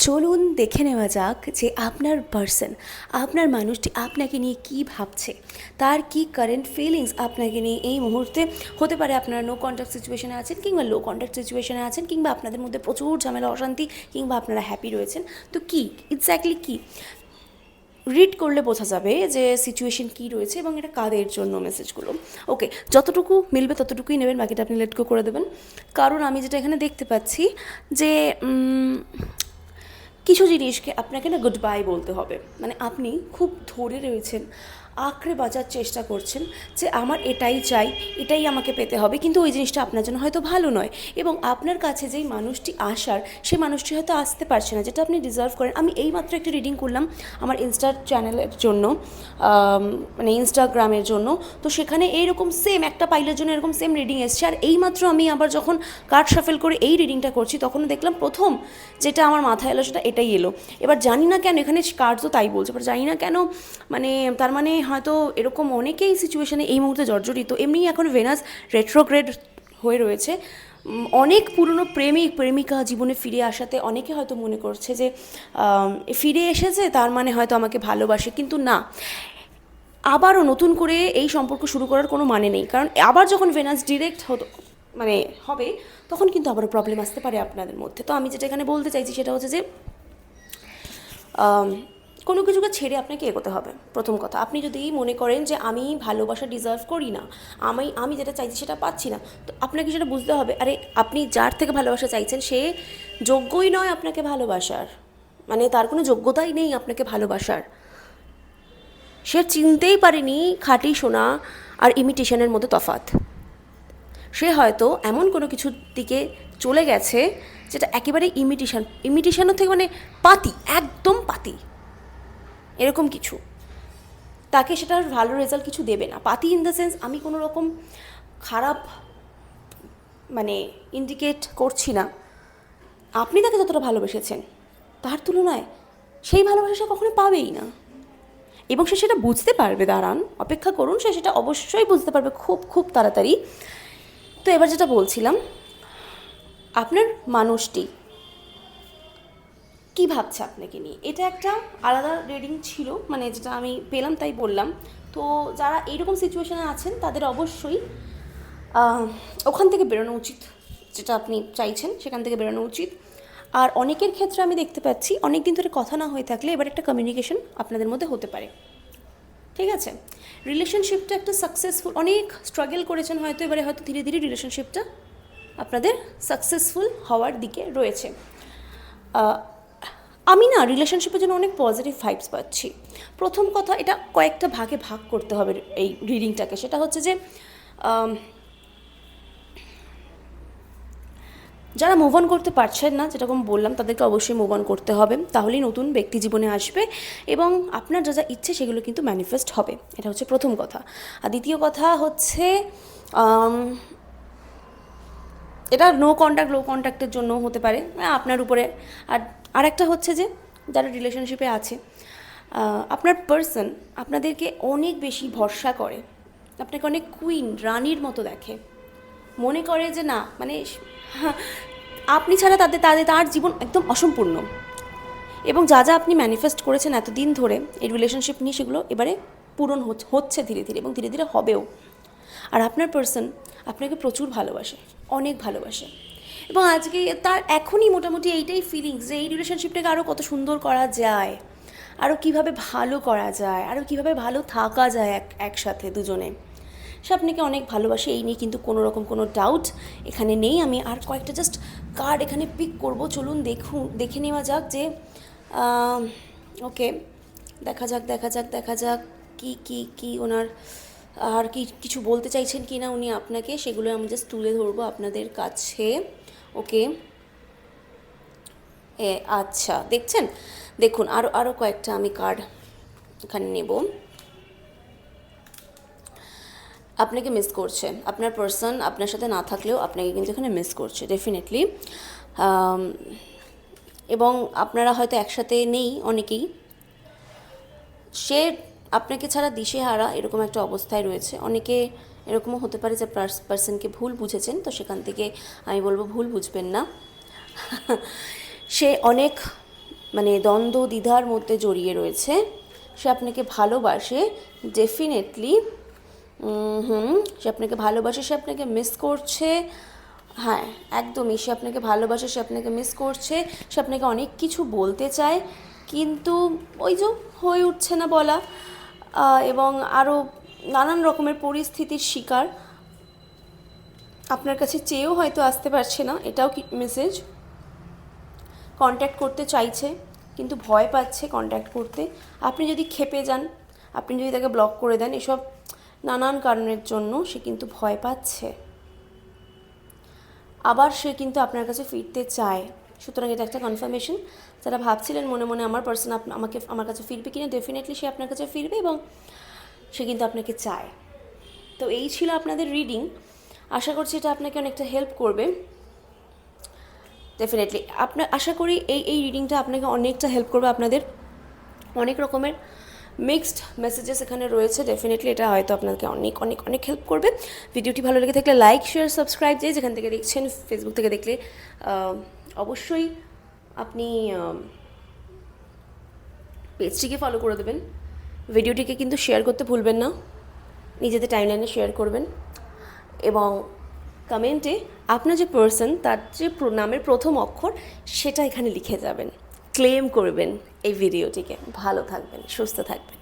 চলুন দেখে নেওয়া যাক যে আপনার পার্সন, আপনার মানুষটি আপনাকে নিয়ে কী ভাবছে, তার কি কারেন্ট ফিলিংস আপনাকে নিয়ে এই মুহূর্তে। হতে পারে আপনারা নো কন্ট্যাক্ট সিচুয়েশনে আছেন, কিংবা লো কন্ট্যাক্ট সিচুয়েশনে আছেন, কিংবা আপনাদের মধ্যে প্রচুর ঝামেলা অশান্তি, কিংবা আপনারা হ্যাপি রয়েছেন। তো কী এক্স্যাক্টলি কী রিড করলে বোঝা যাবে যে সিচুয়েশন কী রয়েছে এবং এটা কাদের জন্য মেসেজগুলো। ওকে, যতটুকু মিলবে ততটুকুই নেবেন, বাকিটা আপনি লেট গো করে দেবেন। কারণ আমি যেটা এখানে দেখতে পাচ্ছি যে কিছু জিনিসকে আপনাকে না গুড বাই বলতে হবে। মানে আপনি খুব ধরে রয়েছেন, আঁকড়ে বাঁচার চেষ্টা করছেন যে আমার এটাই চাই, এটাই আমাকে পেতে হবে, কিন্তু ওই জিনিসটা আপনার জন্য হয়তো ভালো নয়। এবং আপনার কাছে যেই মানুষটি আসার, সেই মানুষটি হয়তো আসতে পারছে না, যেটা আপনি ডিজার্ভ করেন। আমি এইমাত্র একটা রিডিং করলাম আমার ইনস্টার চ্যানেলের জন্য, মানে ইনস্টাগ্রামের জন্য। তো সেখানে এইরকম সেম একটা পাইলের জন্য এরকম সেম রিডিং এসছে। আর এইমাত্র আমি আবার যখন কার্ড শাফেল করে এই রিডিংটা করছি, তখনও দেখলাম প্রথম যেটা আমার মাথায় এলো সেটা এটাই এলো। এবার জানি না কেন, এখানে কার্ডও তাই বলছে, এবার জানি না কেন, মানে তার মানে হয়তো এরকম অনেকেই সিচুয়েশানে এই মুহূর্তে জর্জরিত। এমনি এখন ভেনাস রেট্রোগ্রেড হয়ে রয়েছে। অনেক পুরনো প্রেমিক প্রেমিকা জীবনে ফিরে আসাতে অনেকে হয়তো মনে করছে যে ফিরে এসেছে তার মানে হয়তো আমাকে ভালোবাসে, কিন্তু না, আবারও নতুন করে এই সম্পর্ক শুরু করার কোনো মানে নেই। কারণ আবার যখন ভেনাস ডিরেক্ট মানে হবে, তখন কিন্তু আবারও প্রবলেম আসতে পারে আপনাদের মধ্যে। তো আমি যেটা এখানে বলতে চাইছি সেটা হচ্ছে যে কোনো কিছুকে ছেড়ে আপনাকে এগোতে হবে। প্রথম কথা, আপনি যদি মনে করেন যে আমি ভালোবাসা ডিজার্ভ করি না, আমি যেটা চাইছি সেটা পাচ্ছি না, তো আপনাকে সেটা বুঝতে হবে, আরে আপনি যার থেকে ভালোবাসা চাইছেন সে যোগ্যই নয় আপনাকে ভালোবাসার, মানে তার কোনো যোগ্যতাই নেই আপনাকে ভালোবাসার। সে চিনতেই পারেনি খাঁটি সোনা আর ইমিটেশনের মধ্যে তফাৎ। সে হয়তো এমন কোনো কিছুর দিকে চলে গেছে যেটা একেবারে ইমিটেশনের থেকে মানে পাতি, একদম পাতি, এরকম কিছু। তাকে সেটার ভালো রেজাল্ট কিছু দেবে না। পাতি ইন দ্য সেন্স, আমি কোনো রকম খারাপ মানে ইন্ডিকেট করছি না। আপনি তাকে যতটা ভালোবেসেছেন তার তুলনায় সেই ভালোবাসা সে কখনো পাবেই না, এবং সে সেটা বুঝতে পারবে। দাঁড়ান, অপেক্ষা করুন, সে সেটা অবশ্যই বুঝতে পারবে খুব খুব তাড়াতাড়ি। তো এবার যেটা বলছিলাম, আপনার মানুষটি কী ভাবছে আপনাকে নিয়ে, এটা একটা আলাদা রিডিং ছিল, মানে যেটা আমি পেলাম তাই বললাম। তো যারা এইরকম সিচুয়েশানে আছেন তাদের অবশ্যই ওখান থেকে বেরোনো উচিত, যেটা আপনি চাইছেন সেখান থেকে বেরোনো উচিত। আর অনেকের ক্ষেত্রে আমি দেখতে পাচ্ছি অনেক দিন ধরে কথা না হয়ে থাকলে এবার একটা কমিউনিকেশন আপনাদের মধ্যে হতে পারে। ঠিক আছে, রিলেশনশিপটা একটা সাকসেসফুল, অনেক স্ট্রাগল করেছেন হয়তো, এবারে হয়তো ধীরে ধীরে রিলেশনশিপটা আপনাদের সাকসেসফুল হওয়ার দিকে রয়েছে। আমি না রিলেশনশিপের জন্য অনেক পজিটিভ ভাইবস পাচ্ছি। প্রথম কথা, এটা কয়েকটা ভাগে ভাগ করতে হবে এই রিডিংটাকে। সেটা হচ্ছে যে যারা মুভ অন করতে পারছেন না, যেরকম বললাম, তাদেরকে অবশ্যই মুভ অন করতে হবে, তাহলেই নতুন ব্যক্তি জীবনে আসবে এবং আপনার যা যা ইচ্ছে সেগুলো কিন্তু ম্যানিফেস্ট হবে। এটা হচ্ছে প্রথম কথা। আর দ্বিতীয় কথা হচ্ছে এটা নো কন্ট্যাক্টের জন্য হতে পারে, আপনার উপরে। আর আরেকটা হচ্ছে যে যারা রিলেশনশিপে আছে, আপনার পার্সন আপনাদেরকে অনেক বেশি ভরসা করে, আপনাকে অনেক কুইন রানীর মতো দেখে, মনে করে যে না, মানে আপনি ছাড়া তার জীবন একদম অসম্পূর্ণ। এবং যা যা আপনি ম্যানিফেস্ট করেছেন এতদিন ধরে এই রিলেশনশিপ নিয়ে, সেগুলো এবারে পূরণ হচ্ছে ধীরে ধীরে, এবং ধীরে ধীরে হবেও। আর আপনার পার্সন আপনাকে প্রচুর ভালোবাসে, অনেক ভালোবাসে, এবং আজকে তার এখনই মোটামুটি এইটাই ফিলিংস যে এই রিলেশনশিপটাকে আরও কত সুন্দর করা যায়, আরও কীভাবে ভালো করা যায়, আরও কীভাবে ভালো থাকা যায় একসাথে দুজনে। সে আপনাকে অনেক ভালোবাসে, এই নিয়ে কিন্তু কোনো রকম কোনো ডাউট এখানে নেই। আমি আর কয়েকটা জাস্ট কার্ড এখানে পিক করব, চলুন দেখে নেওয়া যাক যে ওকে, দেখা যাক কি ওনার আর কিছু বলতে চাইছেন কি না উনি আপনাকে, সেগুলো আমি জাস্ট তুলে ধরবো আপনাদের কাছে। ওকে, আচ্ছা, দেখুন আরও কয়েকটা আমি কার্ড এখানে নেব। আপনাকে মিস করছে, আপনার পার্সন আপনার সাথে না থাকলেও আপনাকে কিন্তু এখানে মিস করছে ডেফিনেটলি। এবং আপনারা হয়তো একসাথে নেই অনেকেই, সে আপনাকে ছাড়া দিশেহারা এরকম একটা অবস্থায় রয়েছে। অনেকে এরকমও হতে পারে যে পার্সনকে ভুল বুঝেছেন, তো সেখান থেকে আমি বলবো ভুল বুঝবেন না। সে অনেক মানে দ্বন্দ্ব দ্বিধার মধ্যে জড়িয়ে রয়েছে, সে আপনাকে ভালোবাসে ডেফিনেটলি। সে আপনাকে ভালোবাসে, সে আপনাকে মিস করছে। হ্যাঁ, একদমই, সে আপনাকে ভালোবাসে, সে আপনাকে মিস করছে, সে আপনাকে অনেক কিছু বলতে চায়, কিন্তু ওই যে হয়ে উঠছে না বলা, এবং আরও নানান রকমের পরিস্থিতির শিকার। আপনার কাছে চেয়েও হয়তো আসতে পারছে না, এটাও কি মেসেজ। কন্ট্যাক্ট করতে চাইছে কিন্তু ভয় পাচ্ছে কন্ট্যাক্ট করতে। আপনি যদি ক্ষেপে যান, আপনি যদি তাকে ব্লক করে দেন, এসব নানান কারণের জন্য সে কিন্তু ভয় পাচ্ছে। আবার সে কিন্তু আপনার কাছে ফিরতে চায়। সুতরাং এটা একটা কনফার্মেশন। যারা ভাবছিলেন মনে মনে আমার পার্সন আমার কাছে ফিরবে কিনা, ডেফিনেটলি সে আপনার কাছে ফিরবে এবং সে কিন্তু আপনাকে চায়। তো এই ছিল আপনাদের রিডিং। আশা করছি এটা আপনাকে অনেকটা হেল্প করবে। ডেফিনেটলি আশা করি এই রিডিংটা আপনাকে অনেকটা হেল্প করবে। আপনাদের অনেক রকমের মিক্সড মেসেজেস এখানে রয়েছে, ডেফিনেটলি এটা হয়তো আপনাকে অনেক অনেক অনেক হেল্প করবে। ভিডিওটি ভালো লেগে থাকলে লাইক, শেয়ার, সাবস্ক্রাইব, যেখান থেকে দেখছেন, ফেসবুক থেকে দেখলে অবশ্যই আপনি পেজটিকে ফলো করে দেবেন। ভিডিওটিকে কিন্তু শেয়ার করতে ভুলবেন না, নিজেদের টাইমলাইনে শেয়ার করবেন এবং কমেন্টে আপনার যে পার্সন তার যে নামের প্রথম অক্ষর সেটা এখানে লিখে যাবেন, ক্লেম করবেন এই ভিডিওটিকে। ভালো থাকবেন, সুস্থ থাকবেন।